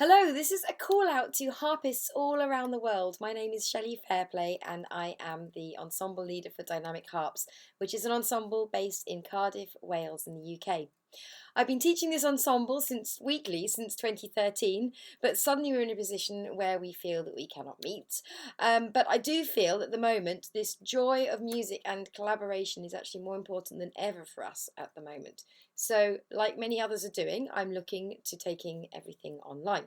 Hello, this is a call out to harpists all around the world. My name is Shelley Fairplay and I am the ensemble leader for Dynamic Harps, which is an ensemble based in Cardiff, Wales in the UK. I've been teaching this ensemble since 2013, but suddenly we're in a position where we feel that we cannot meet. But I do feel at the moment this joy of music and collaboration is actually more important than ever for us at the moment. So, like many others are doing, I'm looking to taking everything online.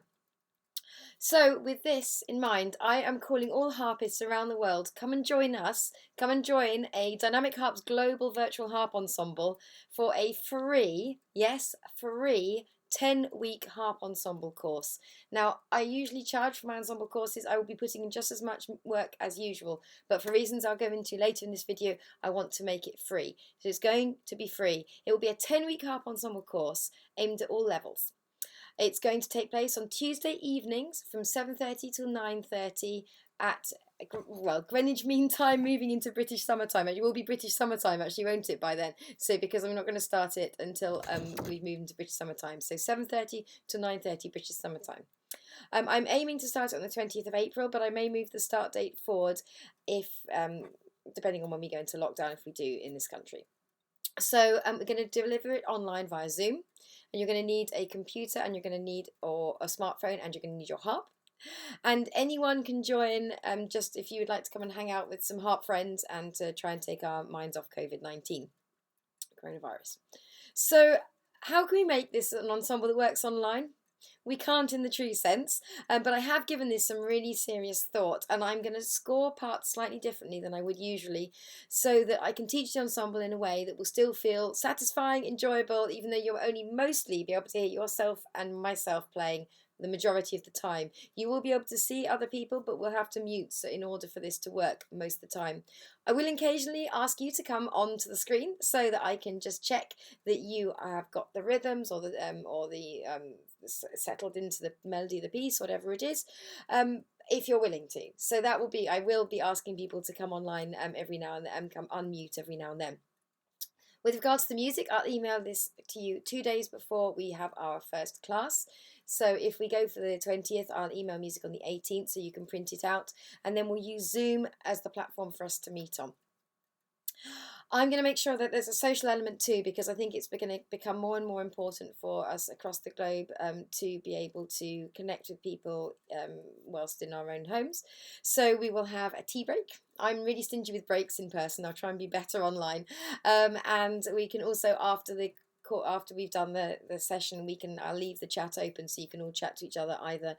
So, with this in mind, I am calling all harpists around the world, come and join us, come and join a Dynamic Harps Global Virtual Harp Ensemble for a free, yes, free 10-week harp ensemble course. Now, I usually charge for my ensemble courses. I will be putting in just as much work as usual, but for reasons I'll go into later in this video, I want to make it free. So it's going to be free. It will be a 10-week harp ensemble course aimed at all levels. It's going to take place on Tuesday evenings from 7:30 till 9:30 at, well, Greenwich Mean Time, moving into British summertime. It will be British summertime, actually, won't it, by then? So, because I'm not going to start it until we've moved into British summertime. So 7:30 to 9:30 British summertime. I'm aiming to start it on the 20th of April, but I may move the start date forward if, depending on when we go into lockdown, if we do in this country. So we're going to deliver it online via Zoom, and you're going to need a computer, and you're going to need or a smartphone, and you're going to need your harp. And anyone can join, just if you would like to come and hang out with some harp friends and to try and take our minds off COVID-19, coronavirus. So how can we make this an ensemble that works online? We can't in the true sense, but I have given this some really serious thought, and I'm going to score parts slightly differently than I would usually, so that I can teach the ensemble in a way that will still feel satisfying, enjoyable, even though you'll only mostly be able to hear yourself and myself playing the majority of the time. You will be able to see other people, but we'll have to mute so in order for this to work most of the time. I will occasionally ask you to come onto the screen so that I can just check that you have got the rhythms or the settled into the melody of the piece, whatever it is, if you're willing to. So that will be, I will be asking people to come online every now and then, and come unmute every now and then. With regards to the music, I'll email this to you 2 days before we have our first class. So if we go for the 20th, I'll email music on the 18th so you can print it out. And then we'll use Zoom as the platform for us to meet on. I'm going to make sure that there's a social element too, because I think it's going to become more and more important for us across the globe to be able to connect with people whilst in our own homes. So we will have a tea break. I'm really stingy with breaks in person. I'll try and be better online. And we can also, after we've done the session, I'll leave the chat open so you can all chat to each other either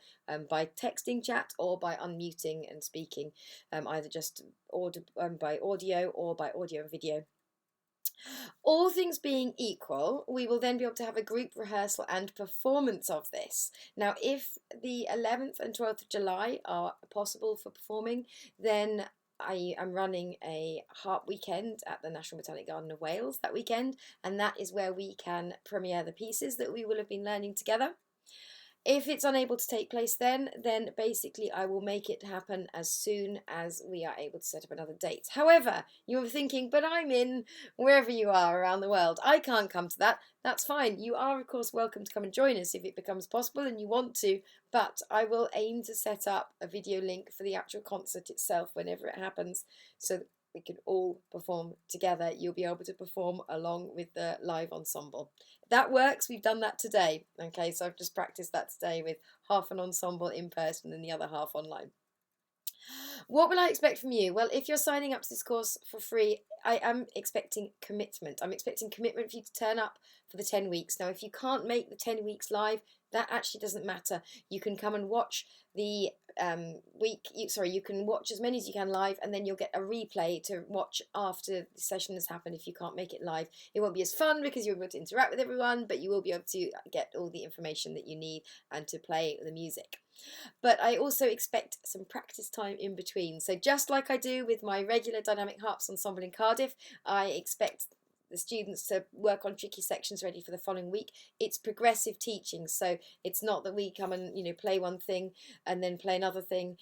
by texting chat or by unmuting and speaking, either just by audio or by audio and video. All things being equal, we will then be able to have a group rehearsal and performance of this. Now, if the 11th and 12th of July are possible for performing, then I am running a harp weekend at the National Botanic Garden of Wales that weekend, and that is where we can premiere the pieces that we will have been learning together. If it's unable to take place then basically I will make it happen as soon as we are able to set up another date. However, you're thinking, but I'm in wherever you are around the world. I can't come to that. That's fine. You are, of course, welcome to come and join us if it becomes possible and you want to, but I will aim to set up a video link for the actual concert itself whenever it happens so that we can all perform together. You'll be able to perform along with the live ensemble. That works. We've done that today. Okay, so I've just practiced that today with half an ensemble in person and the other half online. What will I expect from you? Well, if you're signing up to this course for free, I am expecting commitment. I'm expecting commitment for you to turn up for the 10 weeks. Now, if you can't make the 10 weeks live, that actually doesn't matter. You can come and watch the you can watch as many as you can live, and then you'll get a replay to watch after the session has happened if you can't make it live. It won't be as fun because you'll be able to interact with everyone, but you will be able to get all the information that you need and to play the music. But I also expect some practice time in between. So just like I do with my regular Dynamic Harps ensemble in Cardiff, I expect the students to work on tricky sections ready for the following week. It's progressive teaching, so it's not that we come and play one thing and then play another thing.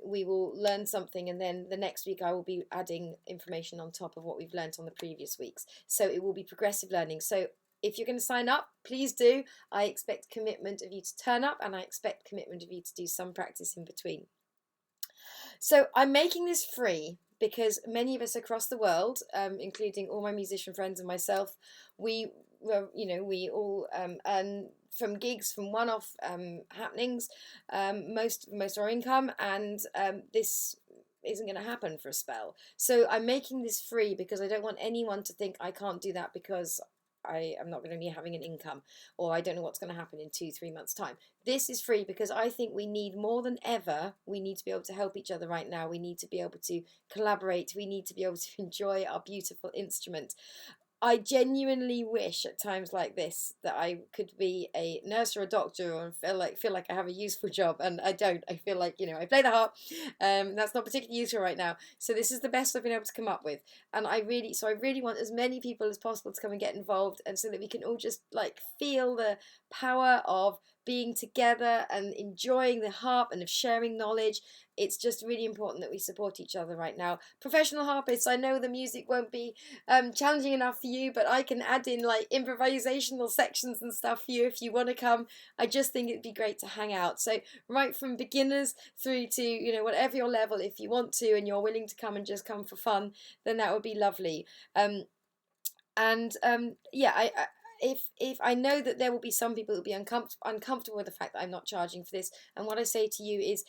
We will learn something, and then the next week I will be adding information on top of what we've learnt on the previous weeks. So it will be progressive learning. So if you're going to sign up, please do. I expect commitment of you to turn up, and I expect commitment of you to do some practice in between. So I'm making this free because many of us across the world, including all my musician friends and myself, we all earn from gigs, from one-off happenings, most of our income, and this isn't going to happen for a spell. So I'm making this free because I don't want anyone to think I can't do that because I am not going to be having an income, or I don't know what's going to happen in 2-3 months' time. This is free because I think we need, more than ever, we need to be able to help each other right now. We need to be able to collaborate. We need to be able to enjoy our beautiful instrument. I genuinely wish at times like this that I could be a nurse or a doctor, or feel like I have a useful job, and I don't. I feel like, I play the harp. That's not particularly useful right now. So this is the best I've been able to come up with, and I really want as many people as possible to come and get involved, and so that we can all just feel the power of being together and enjoying the harp and of sharing knowledge. It's just really important that we support each other right now. Professional harpists, I know the music won't be challenging enough for you, but I can add in improvisational sections and stuff for you if you want to come. I just think it'd be great to hang out. So right from beginners through to whatever your level, if you want to and you're willing to come and just come for fun, then that would be lovely. Yeah, if I know that there will be some people who will be uncomfortable with the fact that I'm not charging for this, and what I say to you is,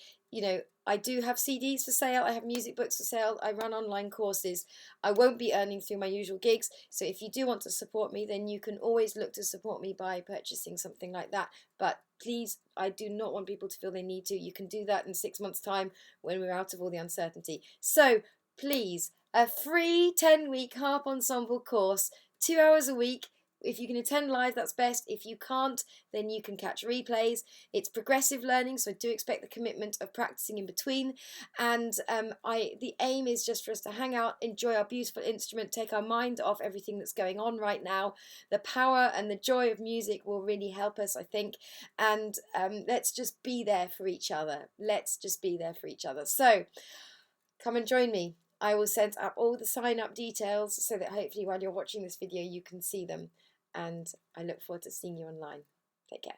I do have CDs for sale, I have music books for sale, I run online courses. I won't be earning through my usual gigs, so if you do want to support me, then you can always look to support me by purchasing something like that. But please, I do not want people to feel they need to. You can do that in 6 months' time when we're out of all the uncertainty. So please, a free 10-week harp ensemble course, 2 hours a week. If you can attend live, that's best. If you can't, then you can catch replays. It's progressive learning, so I do expect the commitment of practicing in between. And the aim is just for us to hang out, enjoy our beautiful instrument, take our mind off everything that's going on right now. The power and the joy of music will really help us, I think. And let's just be there for each other. Let's just be there for each other. So come and join me. I will send up all the sign-up details so that hopefully while you're watching this video you can see them. And I look forward to seeing you online. Take care.